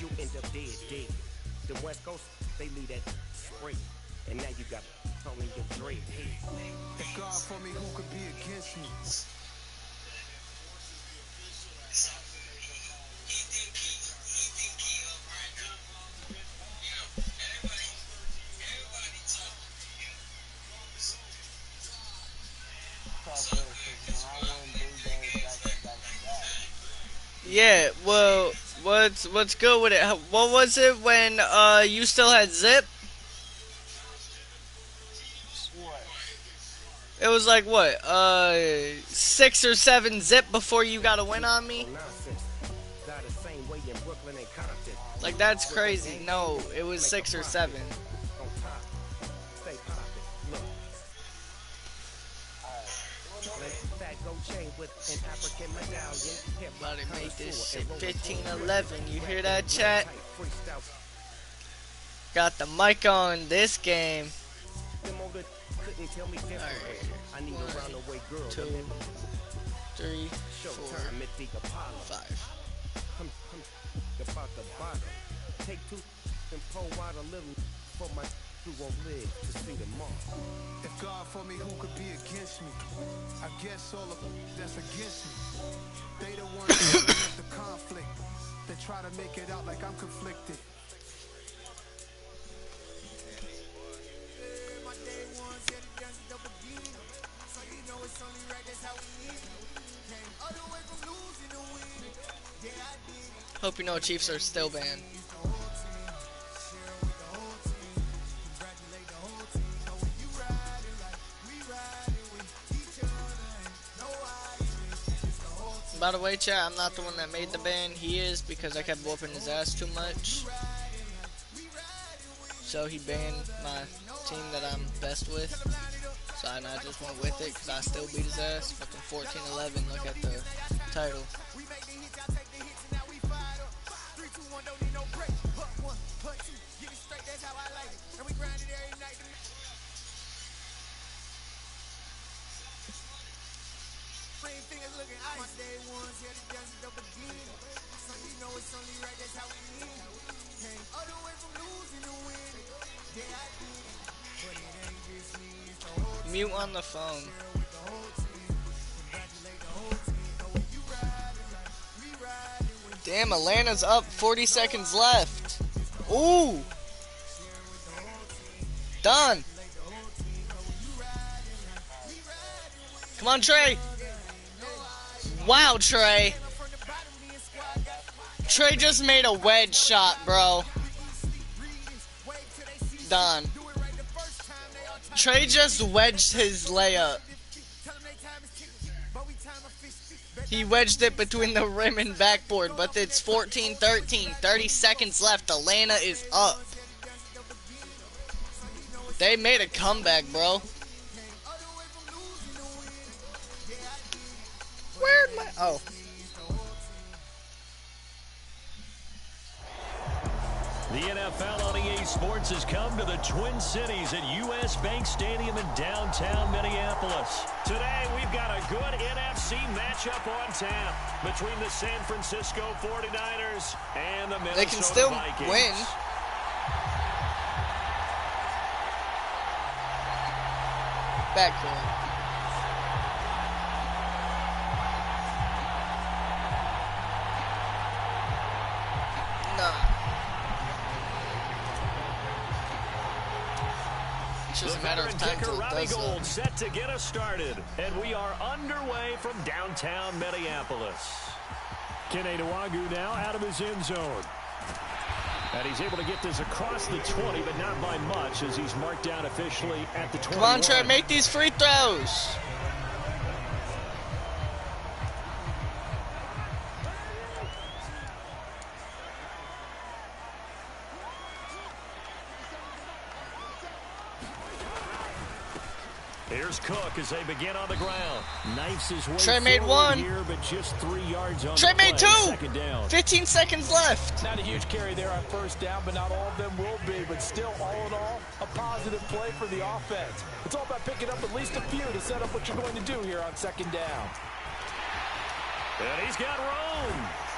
You end up dead. The West Coast, they leave that straight. And now you got Tony and Dre. If God for me, who could be against me? Yeah, well, what's good with it? What was it when you still had Zip? It was like what, 6 or 7 Zip before you got a win on me? Like, that's crazy. No, it was 6 or 7. About to make this shit 15-11. You hear that, chat? Got the mic on this game. Alright. 1, 2, 3, 4, 5. Take 2 and pour out a little for my who won't live to see tomorrow. If God for me, who could be against me? I guess all of them that's against me. They the ones that with the conflict. They try to make it out like I'm conflicted. Hope you know Chiefs are still banned. By the way, chat, I'm not the one that made the ban. He is, because I kept whooping his ass too much. So he banned my team that I'm best with. So I just went with it because I still beat his ass. Fucking 14-11. Look at the title. Mute on the phone. Damn, Atlanta's up. 40 seconds left. Ooh. Done. Come on, Trey. Wow, Trey. Trey just made a wedge shot, bro. Done. Trey just wedged his layup. He wedged it between the rim and backboard, but it's 14-13. 30 seconds left. Atlanta is up. They made a comeback, bro. Where'd my... Oh. The NFL on EA Sports has come to the Twin Cities at US Bank Stadium in downtown Minneapolis. Today, we've got a good NFC matchup on tap between the San Francisco 49ers and the Minnesota Vikings. They can still win. Backcourt. Nah. It's just a matter of time till it does Gold set to get us started, and we are underway from downtown Minneapolis. Kene Nwangwu now out of his end zone. And he's able to get this across the 20, but not by much, as he's marked down officially at the 21. Come on, Trey, make these free throws. Here's Cook as they begin on the ground. Knifes his way Trey made one. Here, but just 3 yards on Trey made 2. Second down. 15 seconds left. Not a huge carry there on first down, but not all of them will be. But still, all in all, a positive play for the offense. It's all about picking up at least a few to set up what you're going to do here on second down. And he's got room.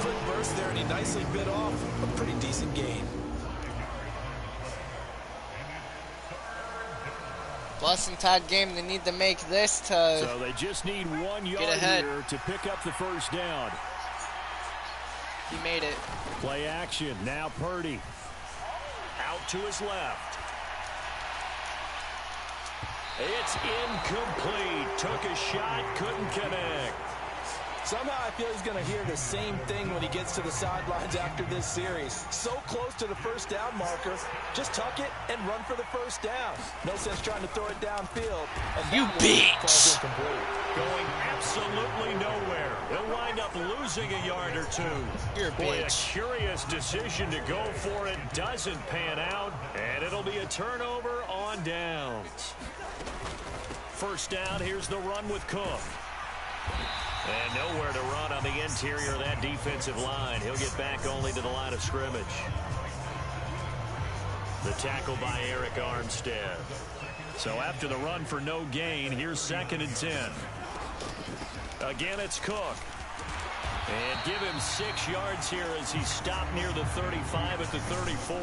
Quick burst there, and he nicely bit off a pretty decent gain. Boston tied game. They need to make this to So they just need 1 yard ahead here to pick up the first down. He made it. Play action. Now Purdy. Out to his left. It's incomplete. Took a shot, couldn't connect. Somehow I feel he's going to hear the same thing when he gets to the sidelines after this series. So close to the first down marker. Just tuck it and run for the first down. No sense trying to throw it downfield. And You bitch! Going absolutely nowhere. They'll wind up losing a yard or two. You're a Boy, bitch. a curious decision to go for it. Doesn't pan out. And it'll be a turnover on downs. First down, here's the run with Cook. And nowhere to run on the interior of that defensive line. He'll get back only to the line of scrimmage. The tackle by Eric Armstead. So after the run for no gain, here's 2nd and 10. Again, it's Cook. And give him 6 yards here as he stopped near the 35 at the 34.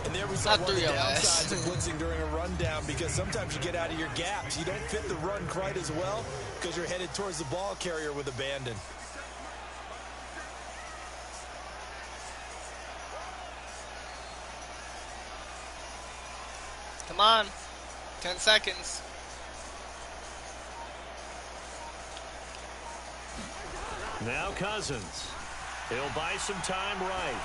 And there we saw one of the downsides of blitzing during a rundown, because sometimes you get out of your gaps. You don't fit the run quite as well because you're headed towards the ball carrier with abandon. Come on. 10 seconds. Now Cousins. He'll buy some time right.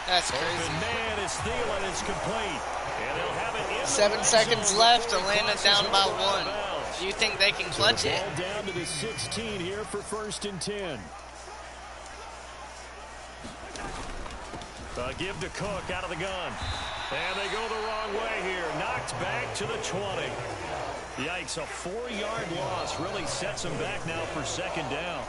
That's crazy. Open man is Thielen. It's complete. And they'll have it in 7 seconds left. Atlanta down by 1. Do you think they can clutch it? Ball down to the 16 here for 1st and 10. Give to Cook out of the gun. And they go the wrong way here. Knocked back to the 20. Yikes, a 4-yard loss really sets them back now for 2nd down.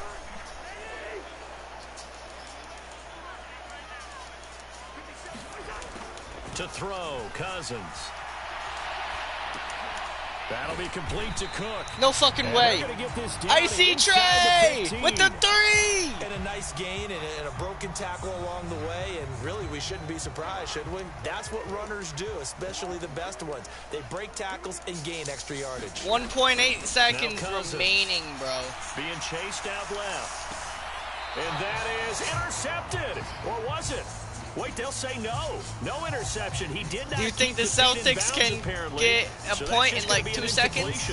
To throw, Cousins. That'll be complete to Cook. No fucking way. I see Trey with the 3. And a nice gain and a broken tackle along the way. And really, we shouldn't be surprised, should we? That's what runners do, especially the best ones. They break tackles and gain extra yardage. 1.8 seconds remaining, bro. Being chased out left. And that is intercepted. Or was it? Wait, they'll say no. No interception. He did not. Do you think the Celtics can get a point in like 2 seconds?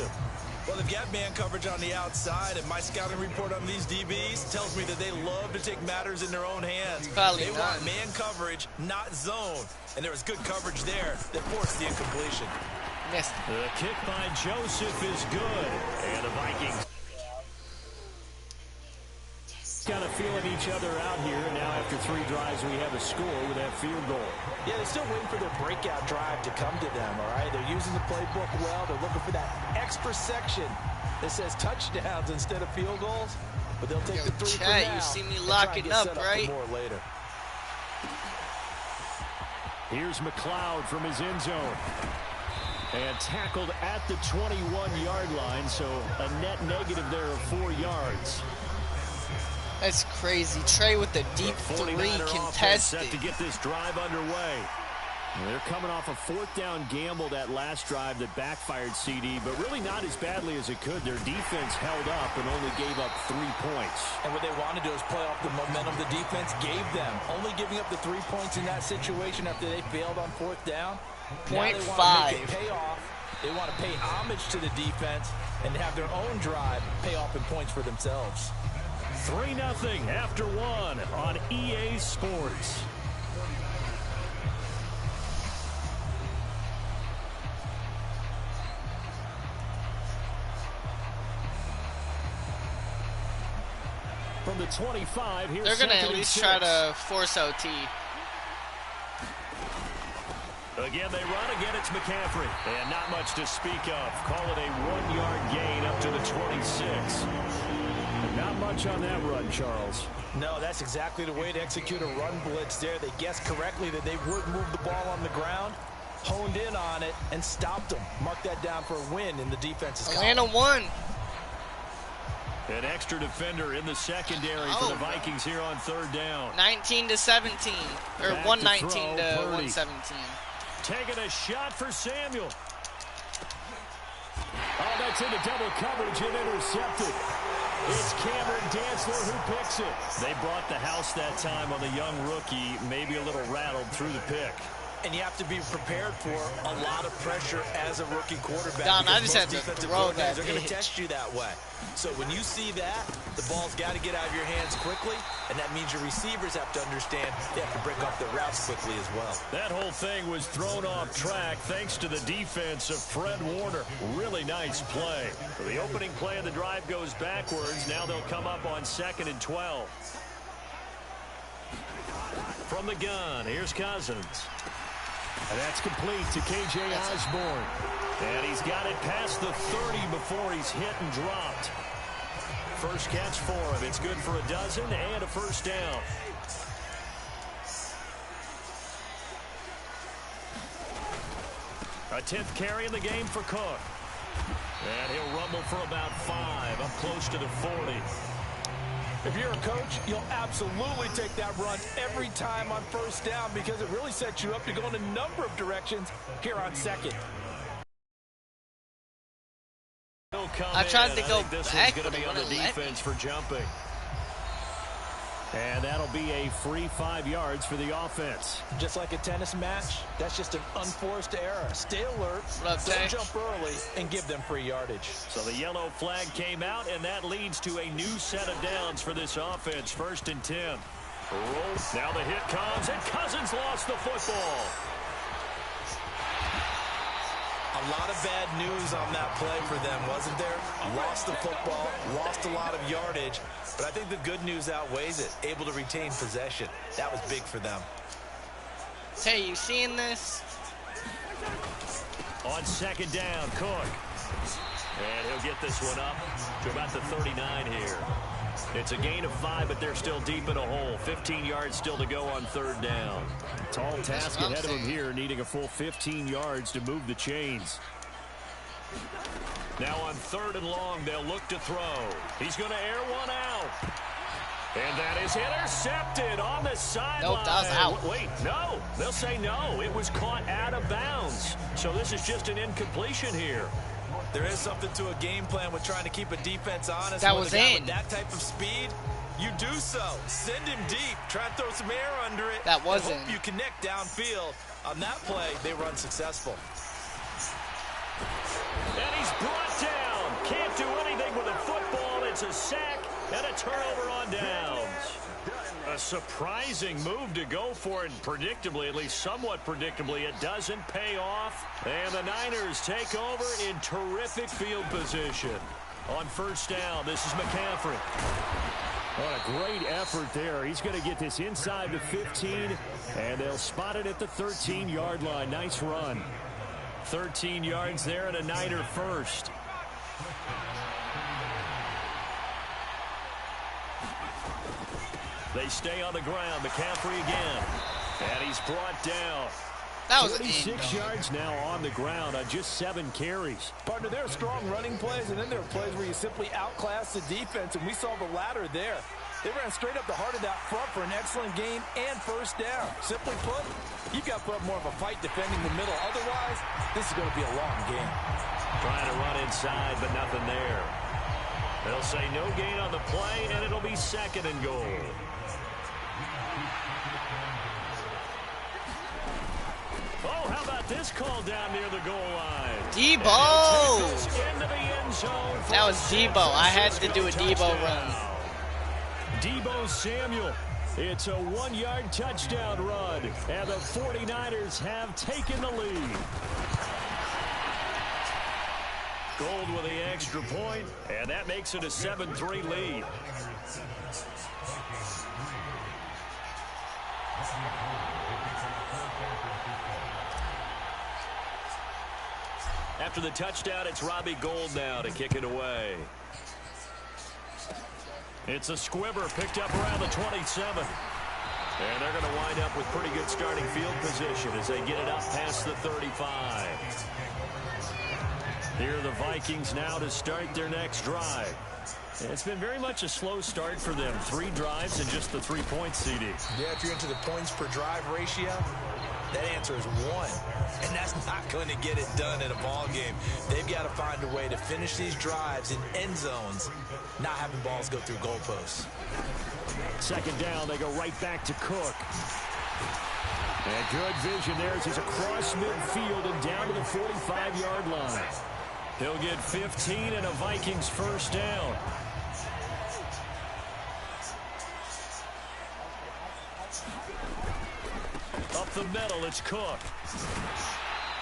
Well, they've got man coverage on the outside, and my scouting report on these DBs tells me that they love to take matters in their own hands. Probably they not. want man coverage, not zone. And there was good coverage there that forced the incompletion. Missed. The kick by Joseph is good. And the Vikings kind of feeling each other out here. And now after 3 drives, we have a score with that field goal. Yeah, they're still waiting for their breakout drive to come to them, all right? They're using the playbook well. They're looking for that extra section that says touchdowns instead of field goals. But they'll take the 3 for now. You see me locking up, right? More later. Here's McLeod from his end zone. And tackled at the 21-yard line, so a net negative there of 4 yards. That's crazy. Trey with the deep 3 contested. Set to get this drive underway. They're coming off a 4th down gamble that last drive that backfired CD, but really not as badly as it could. Their defense held up and only gave up 3 points. And what they want to do is play off the momentum the defense gave them. Only giving up the 3 points in that situation after they failed on 4th down. .5. They want to make it pay off. They want to pay homage to the defense and have their own drive pay off in points for themselves. 3-0 after 1 on EA Sports. From the 25, here's they're going to at least try to force OT. Again, they run. Again, it's McCaffrey. And not much to speak of. Call it a 1-yard gain up to the 26. Not much on that run, Charles. No, that's exactly the way to execute a run blitz there. They guessed correctly that they would move the ball on the ground, honed in on it, and stopped them. Mark that down for a win in the defense's column. Atlanta won. An extra defender in the secondary for the Vikings here on third down. 19-17, or 119 to 117. Taking a shot for Samuel. Oh, that's into double coverage and intercepted. It's Cameron Dantzler who picks it. They brought the house that time on the young rookie, maybe a little rattled through the pick. And you have to be prepared for a lot of pressure as a rookie quarterback. Don, I just had to throw that. They're going to test you that way. So when you see that, the ball's got to get out of your hands quickly, and that means your receivers have to understand they have to break off their routes quickly as well. That whole thing was thrown off track thanks to the defense of Fred Warner. Really nice play. The opening play of the drive goes backwards. Now they'll come up on 2nd and 12. From the gun, here's Cousins. And that's complete to K.J. Osborne. And he's got it past the 30 before he's hit and dropped. First catch for him. It's good for a dozen and a first down. A 10th carry in the game for Cook. And he'll rumble for about 5, up close to the 40. If you're a coach, you'll absolutely take that run every time on first down because it really sets you up to go in a number of directions here on second. I tried to go this back, one's going to be on the defense for jumping. And that'll be a free 5 yards for the offense. Just like a tennis match, that's just an unforced error. Stay alert, don't jump early, and give them free yardage. So the yellow flag came out, and that leads to a new set of downs for this offense. 1st and 10. Now the hit comes, and Cousins lost the football. A lot of bad news on that play for them, wasn't there? Lost the football, lost a lot of yardage, but I think the good news outweighs it. Able to retain possession. That was big for them. Hey, you seeing this? On 2nd down, Cook. And he'll get this one up to about the 39 here. It's a gain of 5, but they're still deep in a hole. 15 yards still to go on 3rd down. Tall task ahead of him here, needing a full 15 yards to move the chains. Now on 3rd and long, they'll look to throw. He's going to air one out. And that is intercepted on the sideline. Nope, that was out. Wait, no. They'll say no. It was caught out of bounds. So this is just an incompletion here. There is something to a game plan with trying to keep a defense honest. That was in. With that type of speed, you do so. Send him deep. Try and throw some air under it. That wasn't. Hope you connect downfield. On that play, they were unsuccessful. And he's brought down. Can't do anything with a football. It's a sack and a turnover on downs. A surprising move to go for it, predictably, at least somewhat predictably. It doesn't pay off. And the Niners take over in terrific field position. On 1st down, this is McCaffrey. What a great effort there. He's going to get this inside the 15, and they'll spot it at the 13-yard line. Nice run. 13 yards there and a Niner first. They stay on the ground. McCaffrey again. And he's brought down. That was 36 yards now on the ground on just 7 carries. Partner, there are strong running plays, and then there are plays where you simply outclass the defense, and we saw the latter there. They ran straight up the heart of that front for an excellent gain and first down. Simply put, you've got to put up more of a fight defending the middle. Otherwise, this is going to be a long game. Trying to run inside, but nothing there. They'll say no gain on the play, and it'll be 2nd and goal. Oh, how about this call down near the goal line? Debo! Into the end zone. That was Debo. I had to do a Debo run. Debo Samuel. It's a 1-yard touchdown run, and the 49ers have taken the lead. Gold with the extra point, and that makes it a 7-3 lead. After the touchdown, it's Robbie Gould now to kick it away. It's a squibber picked up around the 27. And they're going to wind up with pretty good starting field position as they get it up past the 35. Here are the Vikings now to start their next drive. It's been very much a slow start for them. 3 drives and just the 3 points, CD. Yeah, if you're into the points per drive ratio, that answer is 1. And that's not going to get it done in a ball game. They've got to find a way to finish these drives in end zones, not having balls go through goalposts. Second down, they go right back to Cook. And good vision there as he's across midfield and down to the 45-yard line. He'll get 15 and a Vikings first down. Up the middle, it's Cook.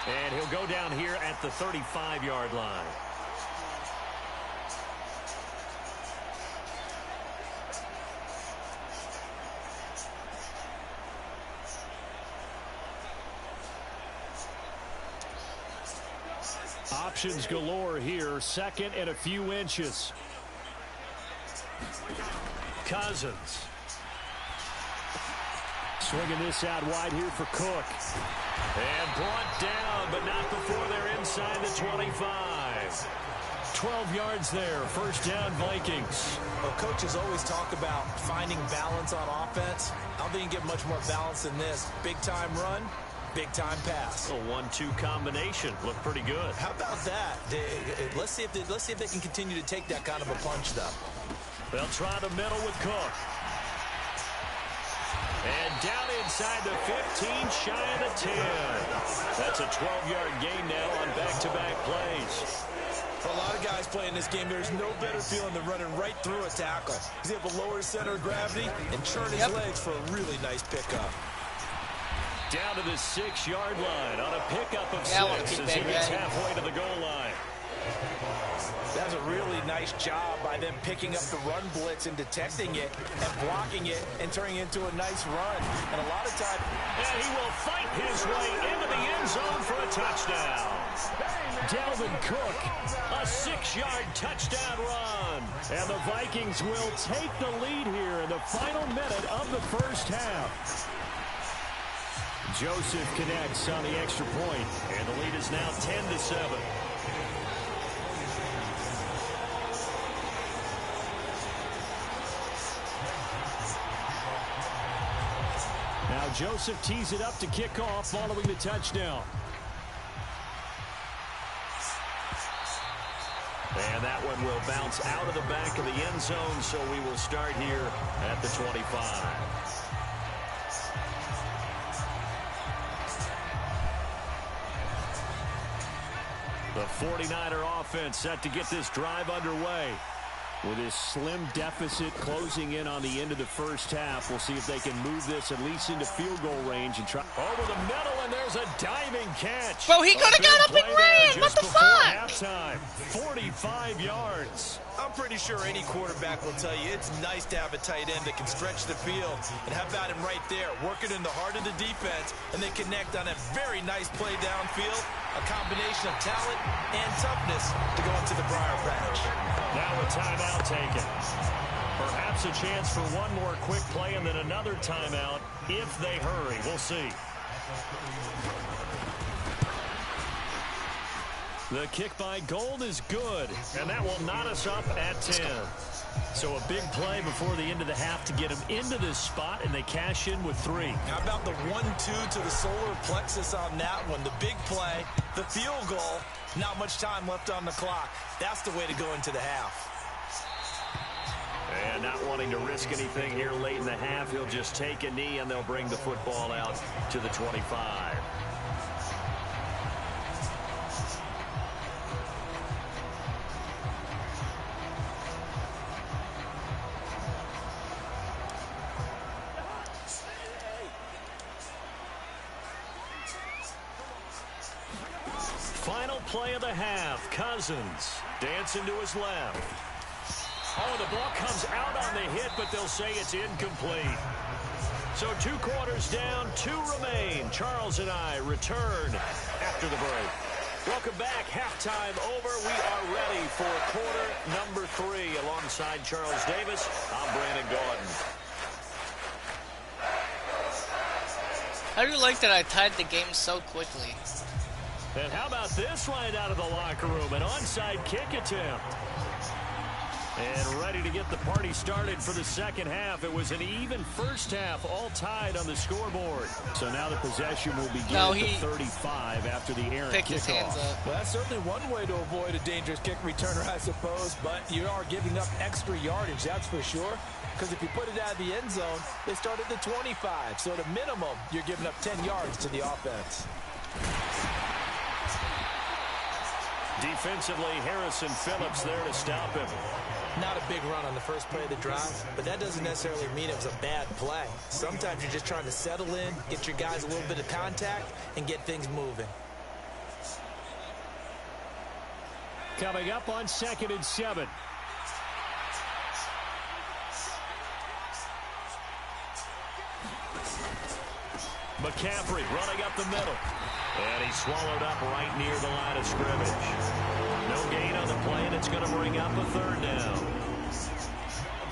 And he'll go down here at the 35-yard line. Options galore here. Second and a few inches. Cousins. Swinging this out wide here for Cook. And brought down, but not before they're inside the 25. 12 yards there. First down, Vikings. Well, coaches always talk about finding balance on offense. I don't think you can get much more balance than this. Big-time run, big-time pass. A 1-2 combination. Looked pretty good. How about that? Let's see if they can continue to take that kind of a punch, though. They'll try the middle with Cook. And down inside the 15, shy of the 10. That's a 12-yard gain now on back-to-back plays. For a lot of guys playing this game, there's no better feeling than running right through a tackle. He's able to lower his center of gravity and churn his legs for a really nice pickup. Down to the 6-yard line on a pickup of 6 as he gets halfway to the goal line. That's a really nice job by them picking up the run blitz and detecting it and blocking it and turning it into a nice run. And a lot of times... And he will fight his way into the end zone for a touchdown. Dalvin Cook, a 6-yard touchdown run. And the Vikings will take the lead here in the final minute of the first half. Joseph connects on the extra point, and the lead is now 10-7. Now Joseph tees it up to kick off following the touchdown. And that one will bounce out of the back of the end zone, so we will start here at the 25. The 49er offense set to get this drive underway. With his slim deficit closing in on the end of the first half, we'll see if they can move this at least into field goal range and try over the middle, and there's a diving catch. Bro, he could have got up and ran. What the fuck? Halftime, 45 yards. I'm pretty sure any quarterback will tell you it's nice to have a tight end that can stretch the field. And how about him right there, working in the heart of the defense, and they connect on a very nice play downfield. A combination of talent and toughness to go into the briar patch. Now a timeout taken. Perhaps a chance for one more quick play and then another timeout if they hurry. We'll see. The kick by Gold is good, and that will knot us up at 10. So a big play before the end of the half to get them into this spot, and they cash in with 3. How about the 1-2 to the solar plexus on that one? The big play, the field goal, not much time left on the clock. That's the way to go into the half. And not wanting to risk anything here late in the half, he'll just take a knee, and they'll bring the football out to the 25. Final play of the half. Cousins dancing to his left. Oh, the ball comes out on the hit, but they'll say it's incomplete. So 2 quarters down, 2 remain. Charles and I return after the break. Welcome back. Halftime over. We are ready for quarter number 3. Alongside Charles Davis, I'm Brandon Gordon. How do you like that I tied the game so quickly? And how about this right out of the locker room? An onside kick attempt. And ready to get the party started for the second half. It was an even first half, all tied on the scoreboard. So now the possession will begin at the 35 after the errant kickoff. Well, that's certainly one way to avoid a dangerous kick returner, I suppose. But you are giving up extra yardage, that's for sure. Because if you put it out of the end zone, they start at the 25. So at a minimum, you're giving up 10 yards to the offense. Defensively, Harrison Phillips there to stop him. Not a big run on the first play of the drive, but that doesn't necessarily mean it was a bad play. Sometimes you're just trying to settle in, get your guys a little bit of contact, and get things moving. Coming up on 2nd and 7. McCaffrey running up the middle. And he's swallowed up right near the line of scrimmage. No gain on the play, and it's going to bring up a 3rd down.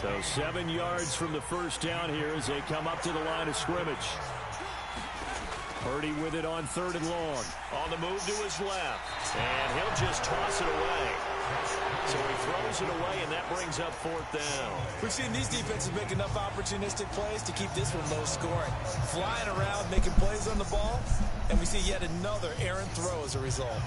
So 7 yards from the first down here as they come up to the line of scrimmage. Purdy with it on 3rd and long. On the move to his left. And he'll just toss it away. So he throws it away, and that brings up 4th down. We've seen these defenses make enough opportunistic plays to keep this one low scoring. Flying around, making plays on the ball, and we see yet another errant throw as a result.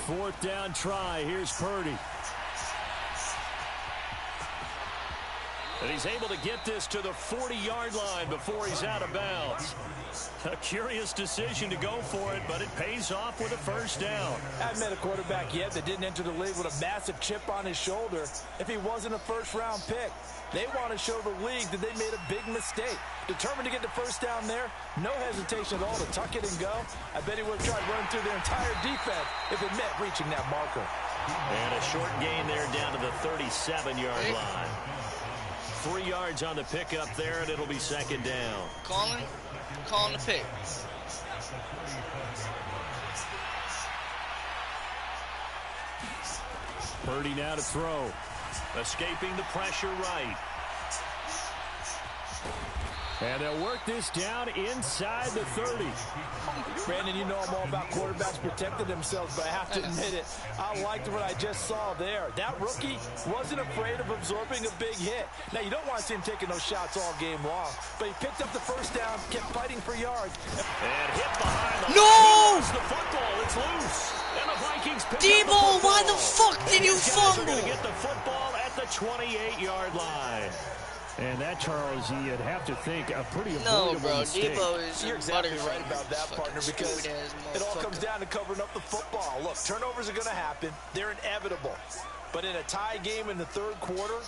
Fourth down try. Here's Purdy. And he's able to get this to the 40-yard line before he's out of bounds. A curious decision to go for it, but it pays off with a 1st down. I haven't met a quarterback yet that didn't enter the league with a massive chip on his shoulder if he wasn't a first-round pick. They want to show the league that they made a big mistake. Determined to get the 1st down there, no hesitation at all to tuck it and go. I bet he would have tried running through their entire defense if it meant reaching that marker. And a short gain there down to the 37-yard line. 3 yards on the pickup there, and it'll be 2nd down. Calling the pick. Purdy now to throw. Escaping the pressure right. And they'll work this down inside the 30. Brandon, you know I'm all about quarterbacks protecting themselves, but I have to admit it. I liked what I just saw there. That rookie wasn't afraid of absorbing a big hit. Now, you don't want to see him taking those shots all game long, but he picked up the 1st down, kept fighting for yards. And hit behind the No! the football. It's loose. And the Vikings pick Debo, up the why the fuck did you fumble? Going to get the football at the 28-yard line. And that, Charles, you'd have to think a pretty avoidable mistake. Debo is You're exactly right about that, partner, because it all comes down to covering up the football. Look, turnovers are going to happen. They're inevitable. But in a tie game in the 3rd quarter,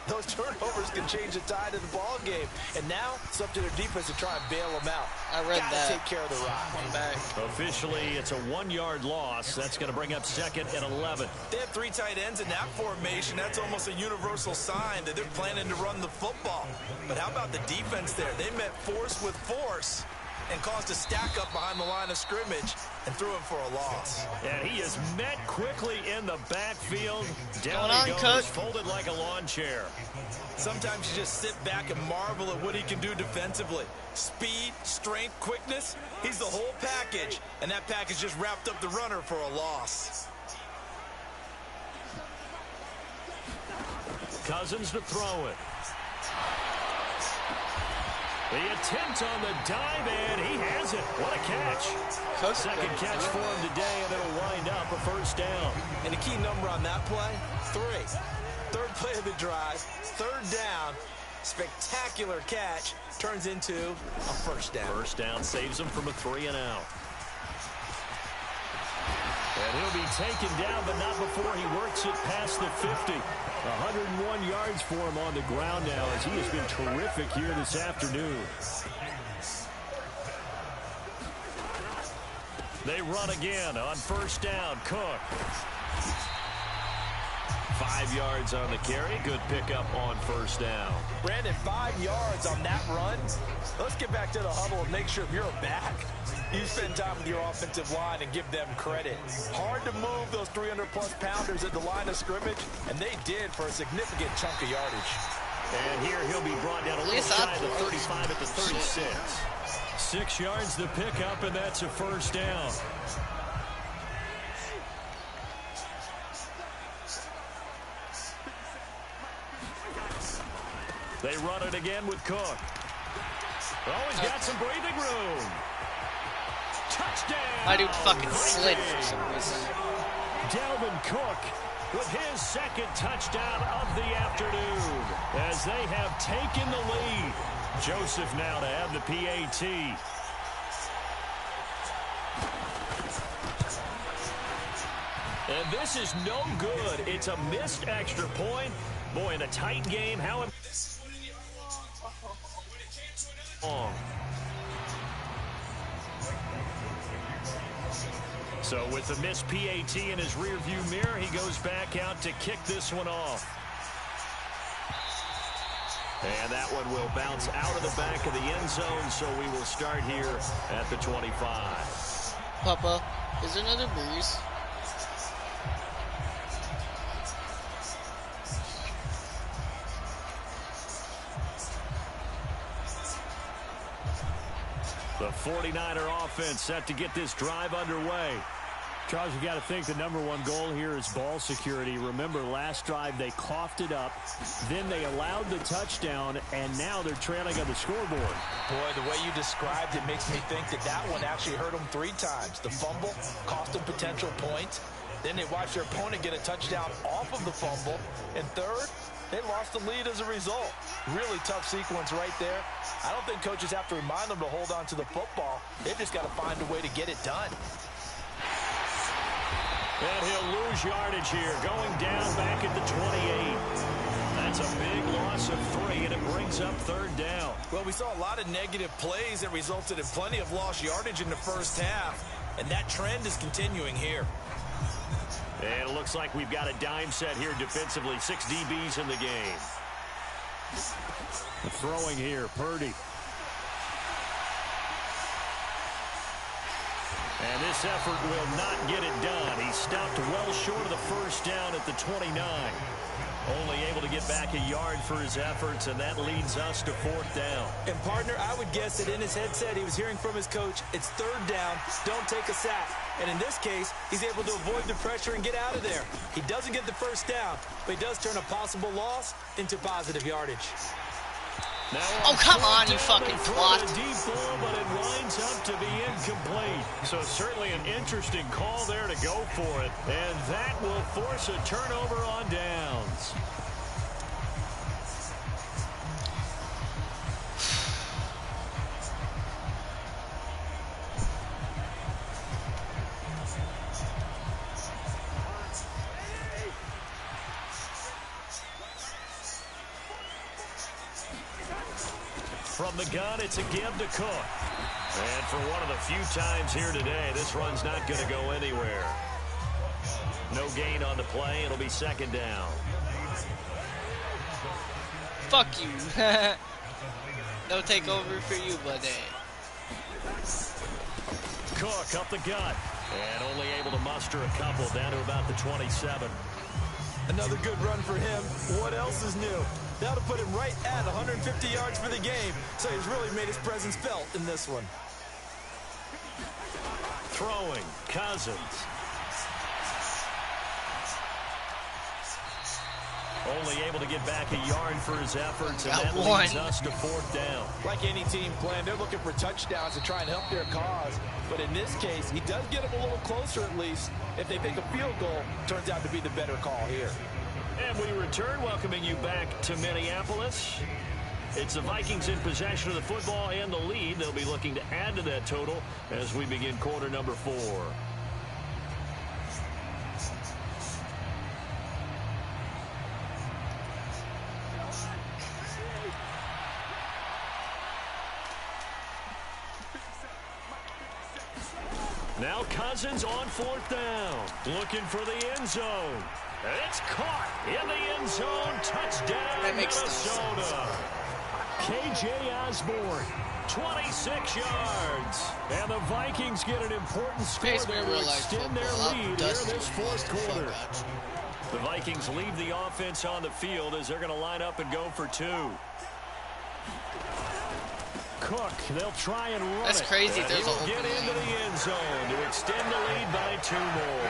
those turnovers can change the tide of the ball game. And now it's up to their defense to try and bail them out. I read that. Take care of the rock. One back. Officially, it's a 1-yard loss. That's going to bring up 2nd and 11. They have 3 tight ends in that formation. That's almost a universal sign that they're planning to run the football. But how about the defense there? They met force with force and caused a stack up behind the line of scrimmage and threw him for a loss. And he is met quickly in the backfield. Down he goes, folded like a lawn chair. Sometimes you just sit back and marvel at what he can do defensively. Speed, strength, quickness, he's the whole package. And that package just wrapped up the runner for a loss. Cousins to throw it. The attempt on the dive, and he has it. What a catch. Second catch for him today, and it'll wind up a 1st down. And the key number on that play, 3. 3rd play of the drive, 3rd down, spectacular catch, turns into a 1st down. 1st down saves him from a 3 and out. And he'll be taken down, but not before he works it past the 50. 101 yards for him on the ground now as he has been terrific here this afternoon. They run again on 1st down. Cook. 5 yards on the carry. Good pickup on 1st down. Brandon, 5 yards on that run. Let's get back to the huddle and make sure if you're back, you spend time with your offensive line and give them credit. Hard to move those 300-plus pounders at the line of scrimmage, and they did for a significant chunk of yardage. And here he'll be brought down a little shy of the 35 at the 36. 6 yards the pickup, and that's a 1st down. They run it again with Cook. Oh, he's got some breathing room. Touchdown. My dude fucking slid for some reason. Dalvin Cook with his second touchdown of the afternoon as they have taken the lead. Joseph now to have the PAT. And this is no good. It's a missed extra point. Boy, in a tight game, how... So with the missed PAT in his rearview mirror, he goes back out to kick this one off. And that one will bounce out of the back of the end zone, so we will start here at the 25. Papa, is there another breeze? The 49er offense set to get this drive underway. Charles, you got to think the #1 goal here is ball security. Remember, last drive they coughed it up, then they allowed the touchdown, and now they're trailing on the scoreboard. Boy, the way you described it makes me think that that one actually hurt them 3 times. The fumble cost them potential points. Then they watched their opponent get a touchdown off of the fumble. And third, they lost the lead as a result. Really tough sequence right there. I don't think coaches have to remind them to hold on to the football. They've just got to find a way to get it done. And he'll lose yardage here, going down back at the 28. That's a big loss of 3, and it brings up 3rd down. Well, we saw a lot of negative plays that resulted in plenty of lost yardage in the first half, and that trend is continuing here. And it looks like we've got a dime set here defensively. 6 DBs in the game. Throwing here, Purdy. And this effort will not get it done. He stopped well short of the first down at the 29. Only able to get back a yard for his efforts, and that leads us to 4th down. And, partner, I would guess that in his headset he was hearing from his coach, it's 3rd down, don't take a sack. And in this case, he's able to avoid the pressure and get out of there. He doesn't get the first down, but he does turn a possible loss into positive yardage. Oh, come on, you fucking twat. Deep ball, but it winds up to be incomplete. So certainly an interesting call there to go for it. And that will force a turnover on downs. From the gun, it's a give to Cook. And for one of the few times here today, this run's not going to go anywhere. No gain on the play. It'll be 2nd down. Fuck you. No takeover for you, buddy. Cook up the gut. And only able to muster a couple down to about the 27. Another good run for him. What else is new? That'll put him right at 150 yards for the game, so he's really made his presence felt in this one. Throwing, Cousins. Only able to get back a yard for his efforts, and that leads us to 4th down. Like any team playing, they're looking for touchdowns to try and help their cause. But in this case, he does get them a little closer at least. If they make a field goal, turns out to be the better call here. And we return, welcoming you back to Minneapolis. It's the Vikings in possession of the football and the lead. They'll be looking to add to that total as we begin quarter number 4. Now Cousins on 4th down, looking for the end zone. And it's caught in the end zone. Touchdown, Minnesota. K.J. Osborne, 26 yards. And the Vikings get an important score there to extend their lead here in this 4th quarter. The Vikings leave the offense on the field as they're going to line up and go for 2. Cook, they'll try and run That's crazy. And There's a he'll get into the end zone to extend the lead by 2 more.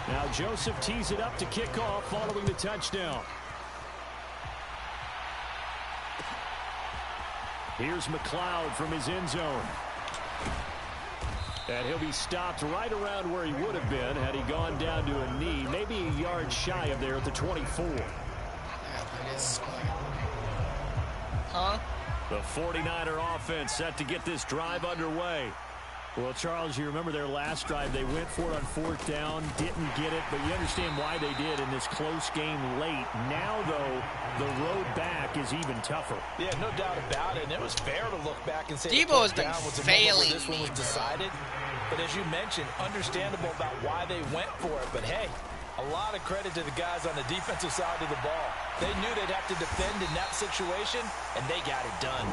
Now Now Joseph tees it up to kick off following the touchdown. Here's McLeod from his end zone. And he'll be stopped right around where he would have been had he gone down to a knee, maybe a yard shy of there at the 24. Huh? The 49er offense set to get this drive underway. Well, Charles, you remember their last drive. They went for it on 4th down, didn't get it, but you understand why they did in this close game late. Now, though, the road back is even tougher. Yeah, no doubt about it. And it was fair to look back and say Debo has been failing. this one was decided. But as you mentioned, understandable about why they went for it. But, hey, a lot of credit to the guys on the defensive side of the ball. They knew they'd have to defend in that situation, and they got it done.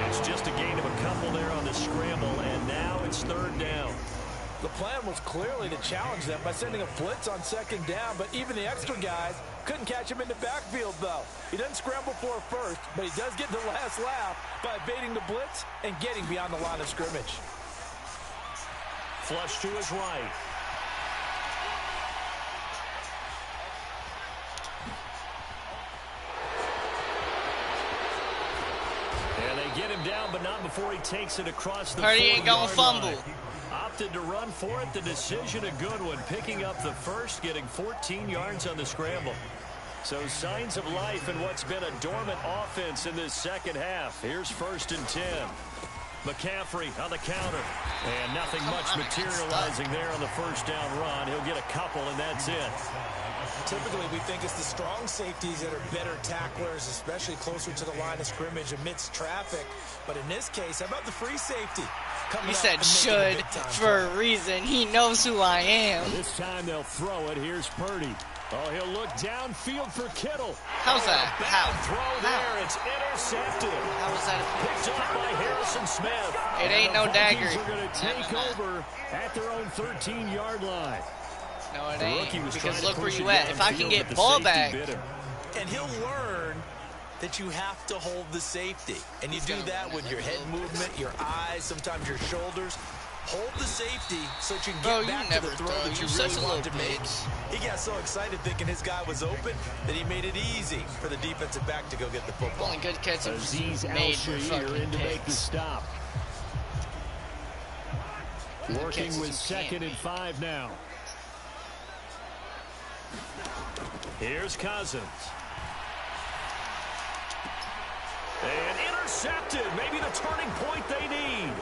It's just a gain of a couple there on the scramble, and now it's 3rd down. The plan was clearly to challenge them by sending a blitz on 2nd down, but even the extra guys couldn't catch him in the backfield, though. He doesn't scramble for it first, but he does get the last laugh by evading the blitz and getting beyond the line of scrimmage. Flush to his right. Get him down, but not before he takes it across the 40-yard line. Ain't gonna fumble. Opted to run for it. The decision a good one. Picking up the first, getting 14 yards on the scramble. So signs of life in what's been a dormant offense in this second half. Here's 1st and 10. McCaffrey on the counter. And nothing much materializing there on the 1st down run. He'll get a couple, and that's it. Typically, we think it's the strong safeties that are better tacklers, especially closer to the line of scrimmage amidst traffic. But in this case, how about the free safety? He said should for a reason. He knows who I am. This time they'll throw it. Here's Purdy. Oh, he'll look downfield for Kittle. How's that? How? Throw there. It's intercepted. How was that? Picked up by Harrison Smith. It ain't no dagger. They're going to take over at their own 13-yard line. No, it ain't. Because look where you at. If I can get ball back. And he'll learn that you have to hold the safety. And you do that with your head movement, your eyes, sometimes your shoulders. Hold the safety so that you can get back to the throw that you really want to make. He got so excited thinking his guy was open that he made it easy for the defensive back to go get the football. Only good catch Aziz made for fucking in to make the picks. stop. Working with 2nd and 5 now. Here's Cousins. And intercepted. Maybe the turning point they need.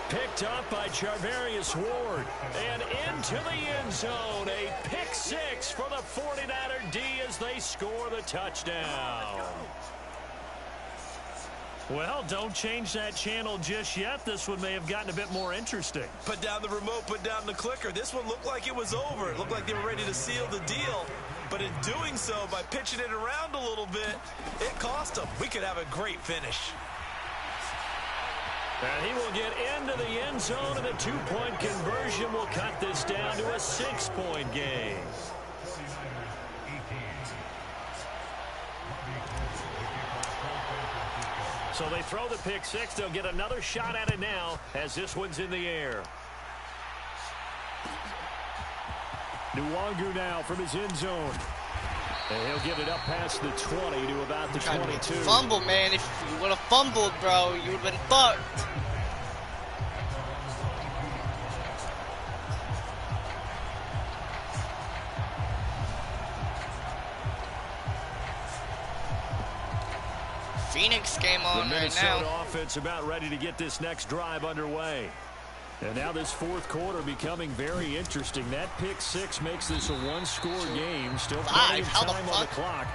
Picked up by Charvarius Ward. And into the end zone. A pick 6 for the 49er D as they score the touchdown. Well, don't change that channel just yet. This one may have gotten a bit more interesting. Put down the remote, put down the clicker. This one looked like it was over. It looked like they were ready to seal the deal. But in doing so, by pitching it around a little bit, it cost them. We could have a great finish. And he will get into the end zone, and the 2-point conversion will cut this down to a 6-point game. So they throw the pick 6. They'll get another shot at it now as this one's in the air. Nwangu now from his end zone. And he'll get it up past the 20 to about the 22. Fumble, man. If you would have fumbled, bro, you would have been fucked. Phoenix game on right now. The Minnesota offense about ready to get this next drive underway. And now this 4th quarter becoming very interesting. That pick 6 makes this a 1-score game. Still plenty of time on the clock.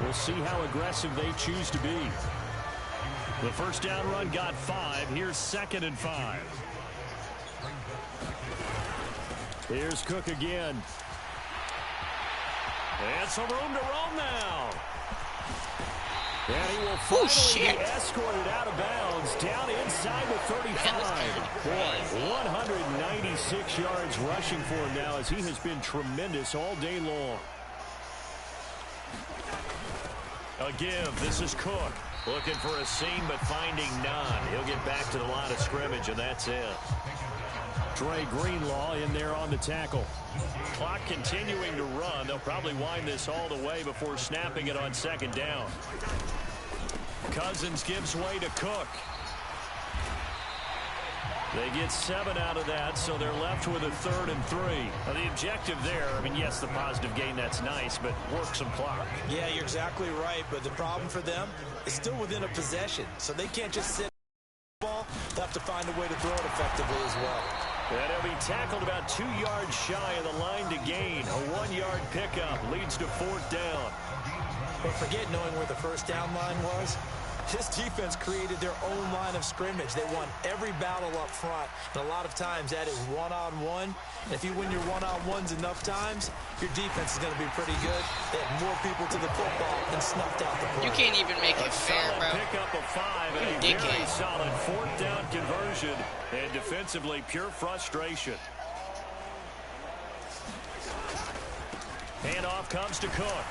We'll see how aggressive they choose to be. The 1st down run got 5. Here's 2nd and 5. Here's Cook again. And some room to roam now. And he will finally be escorted out of bounds down inside the 35. Boy, 196 yards rushing for him now as he has been tremendous all day long. A give. This is Cook. Looking for a seam but finding none. He'll get back to the line of scrimmage, and that's it. Dre Greenlaw in there on the tackle. Clock continuing to run. They'll probably wind this all the way before snapping it on second down. Cousins gives way to Cook. They get 7 out of that, so they're left with a 3rd and 3. Now, the objective there, I mean, yes, the positive gain, that's nice, but work some clock. Yeah, you're exactly right, but the problem for them is still within a possession, so they can't just sit the ball. They'll have to find a way to throw it effectively as well. And he'll be tackled about 2 yards shy of the line to gain. A 1-yard pickup leads to 4th down. But forget knowing where the first down line was. This defense created their own line of scrimmage. They won every battle up front, and a lot of times that is one-on-one. And if you win your one-on-ones enough times, your defense is going to be pretty good. They had more people to the football and snuffed out the play. You can't even make it fair, bro. Pick up a 5 and a very solid 4th down conversion, and defensively pure frustration. Handoff comes to Cook.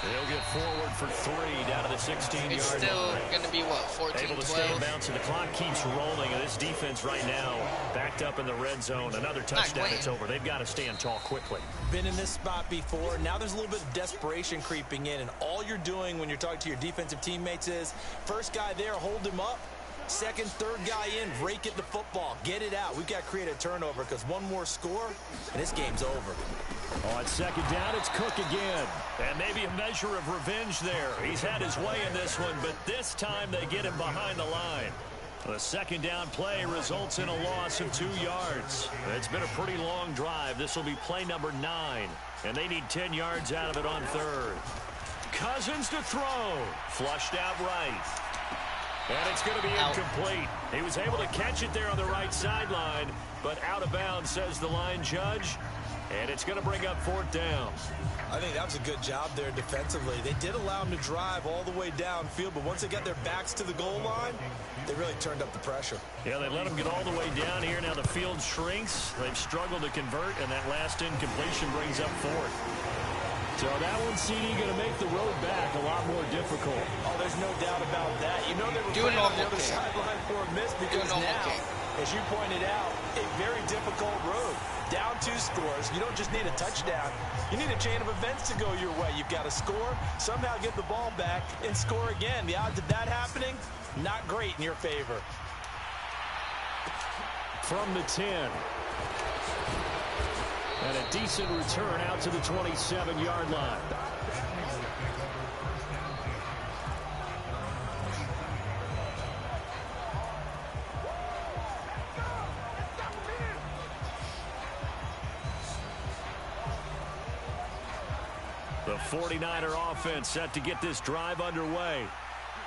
They'll get forward for 3 down to the 16-yard line. It's still going to be, what, 14-12? Able to stay in bounds, and the clock keeps rolling. And this defense right now backed up in the red zone. Another touchdown, it's over. They've got to stand tall quickly. Been in this spot before. Now there's a little bit of desperation creeping in, and all you're doing when you're talking to your defensive teammates is, first guy there, hold him up. Second, third guy in, rake at the football. Get it out. We've got to create a turnover because one more score, and this game's over. On second down, it's Cook again. And maybe a measure of revenge there. He's had his way in this one, but this time they get him behind the line. The second down play results in a loss of 2 yards. It's been a pretty long drive. This will be play number 9, and they need 10 yards out of it on 3rd. Cousins to throw. Flushed out right. And it's going to be incomplete. He was able to catch it there on the right sideline, but out of bounds, says the line judge. And it's going to bring up 4th down. I think that was a good job there defensively. They did allow him to drive all the way downfield, but once they got their backs to the goal line, they really turned up the pressure. Yeah, they let him get all the way down here. Now the field shrinks. They've struggled to convert, and that last incompletion brings up 4th. So that one, CD, going to make the road back a lot more difficult. Oh, there's no doubt about that. You know they were playing on the other sideline for a miss because now, as you pointed out, a very difficult road. Down 2 scores. You don't just need a touchdown. You need a chain of events to go your way. You've got to score, somehow get the ball back, and score again. The odds of that happening, not great in your favor. From the 10. And a decent return out to the 27-yard line. The 49er offense set to get this drive underway.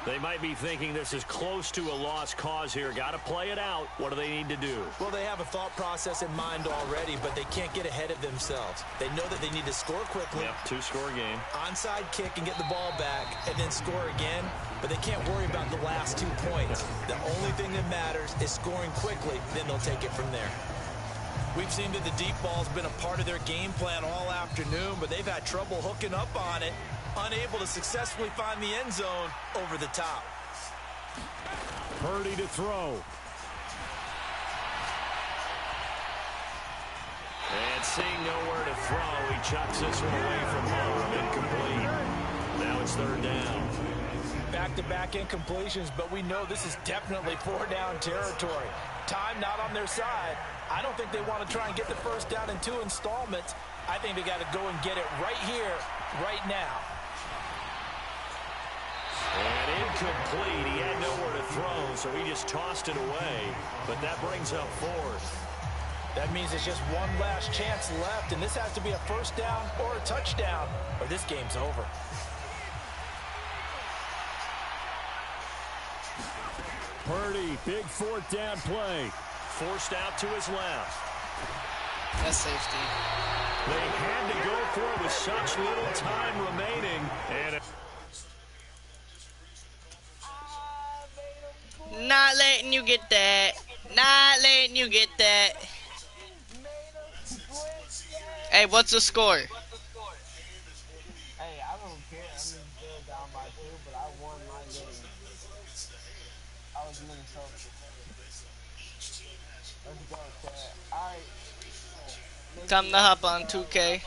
They might be thinking this is close to a lost cause here. Got to play it out. What do they need to do? Well, they have a thought process in mind already, but they can't get ahead of themselves. They know that they need to score quickly. Yep, 2-score game. Onside kick and get the ball back and then score again, but they can't worry about the last 2 points. The only thing that matters is scoring quickly, then they'll take it from there. We've seen that the deep ball's been a part of their game plan all afternoon, but they've had trouble hooking up on it, unable to successfully find the end zone over the top. Purdy to throw. And seeing nowhere to throw, he chucks this one away from home. Incomplete. Now it's 3rd down. Back-to-back incompletions, but we know this is definitely 4-down territory. Time not on their side. I don't think they want to try and get the first down in 2 installments. I think they got to go and get it right here, right now. And incomplete. He had nowhere to throw, so he just tossed it away. But that brings up 4th. That means there's just one last chance left, and this has to be a first down or a touchdown, or this game's over. Purdy, big 4th down play. Forced out to his left. That's safety. They had to go for it with such little time remaining. And not letting you get that. Not letting you get that. Hey, what's the score? Hey, I don't care. I'm still down by 2, but I won my game. I was Minnesota. Let's go, Chad. All right. Time to hop on 2K.